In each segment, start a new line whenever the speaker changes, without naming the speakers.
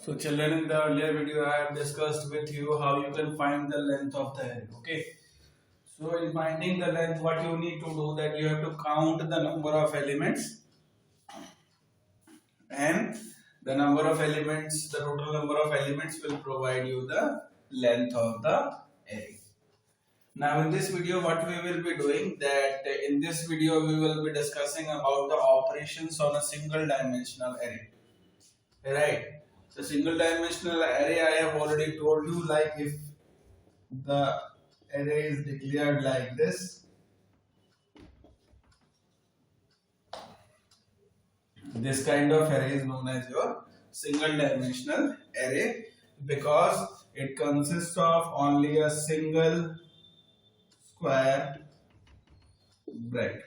So children, in the earlier video I have discussed with you how you can find the length of the array. Okay. So in finding the length, what you need to do, that you have to count the number of elements, and the number of elements, the total number of elements will provide you the length of the array. Now in this video what we will be doing, that in this video we will be discussing about the operations on a single dimensional array. Right. The single dimensional array, I have already told you, like if the array is declared like this, this kind of array is known as your single dimensional array, because it consists of only a single square bracket,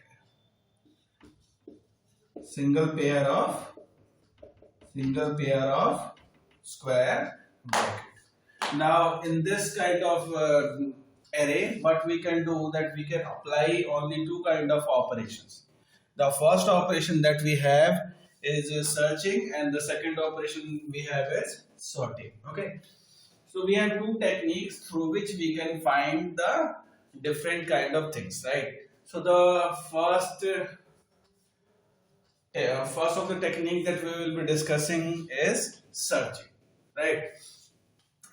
single pair of square bracket. Now in this kind of array, what we can do, that we can apply only two kind of operations. The first operation that we have is searching, and the second operation we have is sorting. Okay, so we have two techniques through which we can find the different kind of things, right? So the first of the technique that we will be discussing is searching, right?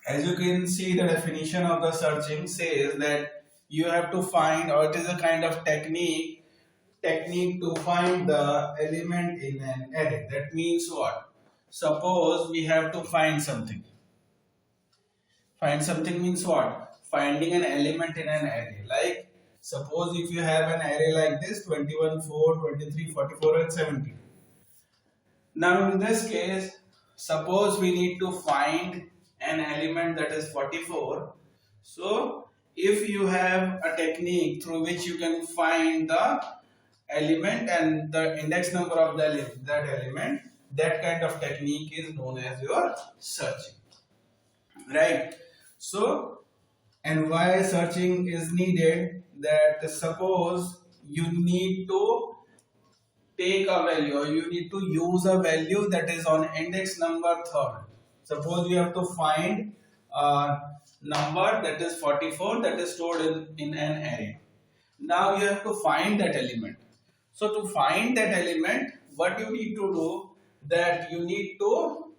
As you can see, the definition of the searching says that you have to find, or it is a kind of technique to find the element in an array. That means what? Suppose we have to find something. Find something means what? Finding an element in an array. Like suppose if you have an array like this, 21, 4, 23, 44 and 72. Now in this case, suppose we need to find an element that is 44. So if you have a technique through which you can find the element and the index number of that element, that kind of technique is known as your searching, right? So, and why searching is needed, that suppose you need to take a value, or you need to use a value that is on index number 3rd. Suppose you have to find a number that is 44 that is stored in an array. Now you have to find that element. So to find that element, what you need to do, that you need to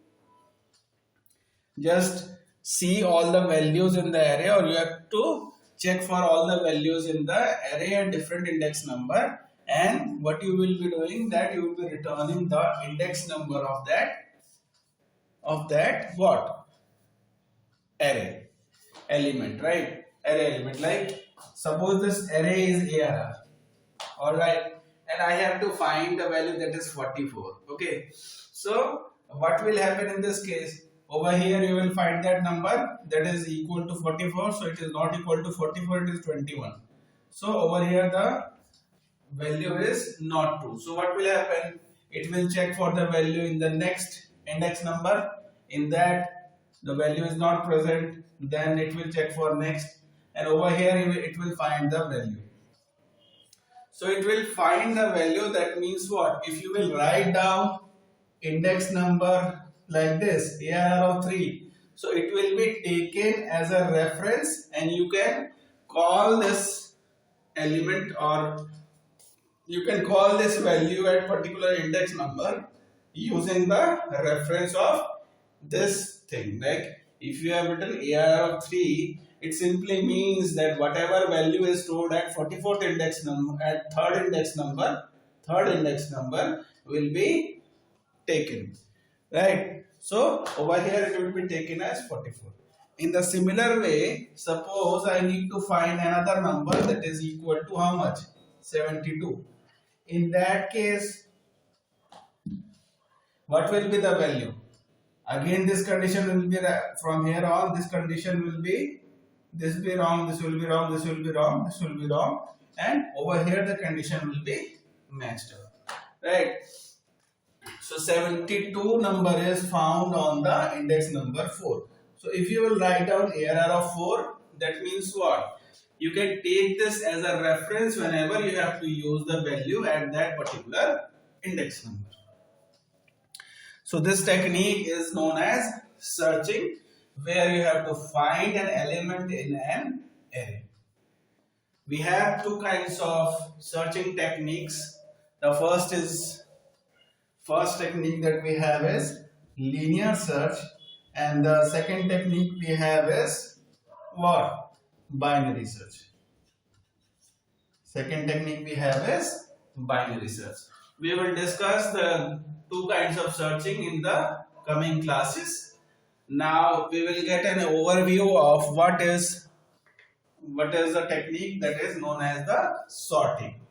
just see all the values in the array, or you have to check for all the values in the array at different index number, and what you will be doing, that you will be returning the index number of that what? Array element, right? Array element. Like suppose this array is ARR, alright, and I have to find the value that is 44. Okay, so what will happen in this case? Over here you will find that number that is equal to 44, so it is not equal to 44, it is 21. So over here the value is not true. So what will happen? It will check for the value in the next index number. In that the value is not present, then it will check for next, and over here it will find the value. So it will find the value. That means what? If you will write down index number like this, ARR of 3, so it will be taken as a reference, and you can call this element, or you can call this value at particular index number using the reference of this thing. Like if you have written ARR of 3, it simply means that whatever value is stored at 44th index number, at third index number will be taken, right? So over here it will be taken as 44. In the similar way, suppose I need to find another number that is equal to how much? 72. In that case, what will be the value? Again, this condition will be, from here on, this condition will be, this will be wrong, this will be wrong, this will be wrong, this will be wrong, and over here the condition will be matched up, right? So 72 number is found on the index number 4. So if you will write down ARR of 4, that means what? You can take this as a reference whenever you have to use the value at that particular index number. So this technique is known as searching where you have to find an element in an array. We have two kinds of searching techniques. The first technique that we have is linear search, and the second technique we have is what? Binary search. Second technique we have is binary search. We will discuss the two kinds of searching in the coming classes. Now we will get an overview of what is the technique that is known as the sorting.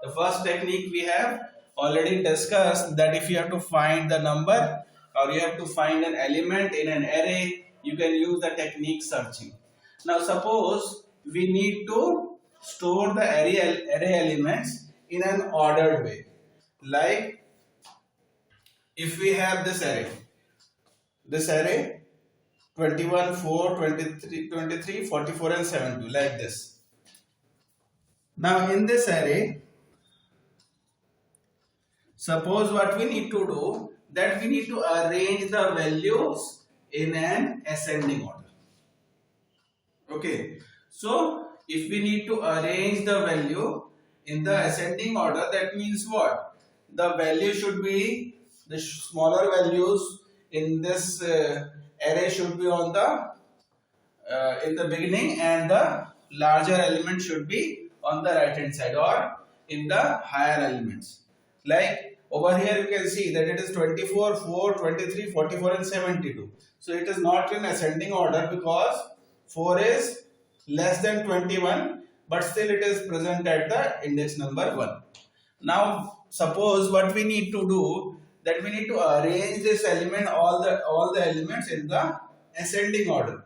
The first technique we have already discussed, that if you have to find the number or you have to find an element in an array, you can use the technique searching. Now suppose we need to store the array elements in an ordered way. Like if we have this array 21, 4, 23, 44 and 72, like this. Now in this array, suppose what we need to do, that we need to arrange the values in an ascending order. Okay, so if we need to arrange the value in the ascending order, that means what? The value should be, the smaller values in this array should be on the in the beginning, and the larger element should be on the right hand side or in the higher elements. Like over here you can see that it is 24, 4, 23, 44 and 72. So it is not in ascending order because 4 is less than 21, but still it is present at the index number 1. Now suppose what we need to do, that we need to arrange this element, all the elements in the ascending order.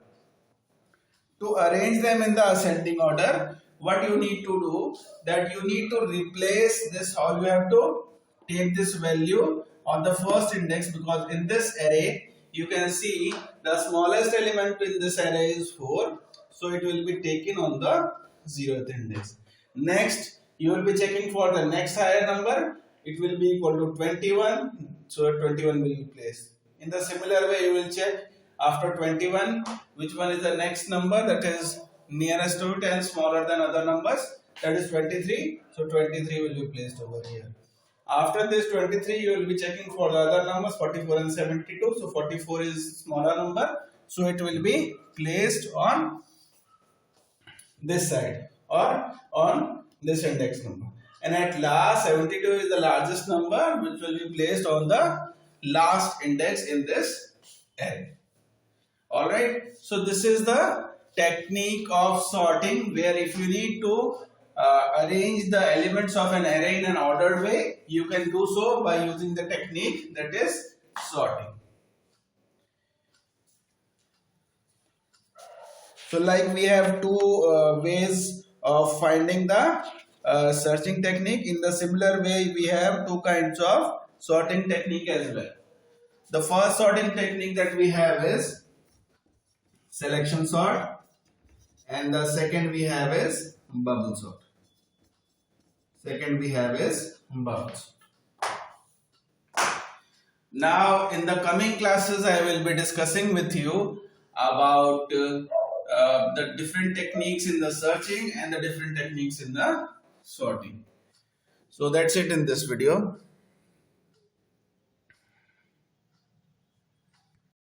To arrange them in the ascending order, what you need to do, that you need to replace this, or you have to take this value on the first index, because in this array you can see the smallest element in this array is 4, so it will be taken on the 0th index. Next you will be checking for the next higher number, it will be equal to 21, so 21 will be placed. In the similar way you will check after 21 which one is the next number that is nearest to it and smaller than other numbers, that is 23, so 23 will be placed over here. After this 23 you will be checking for the other numbers 44 and 72, so 44 is smaller number, so it will be placed on this side or on this index number. And at last 72 is the largest number, which will be placed on the last index in this array. Alright, so this is the technique of sorting, where if you need to arrange the elements of an array in an ordered way, you can do so by using the technique that is sorting. So like we have two ways of finding the searching technique. In the similar way we have two kinds of sorting technique as well. The first sorting technique that we have is selection sort, and the second we have is bubble sort. Now in the coming classes I will be discussing with you about the different techniques in the searching and the different techniques in the sorting. So that's it in this video.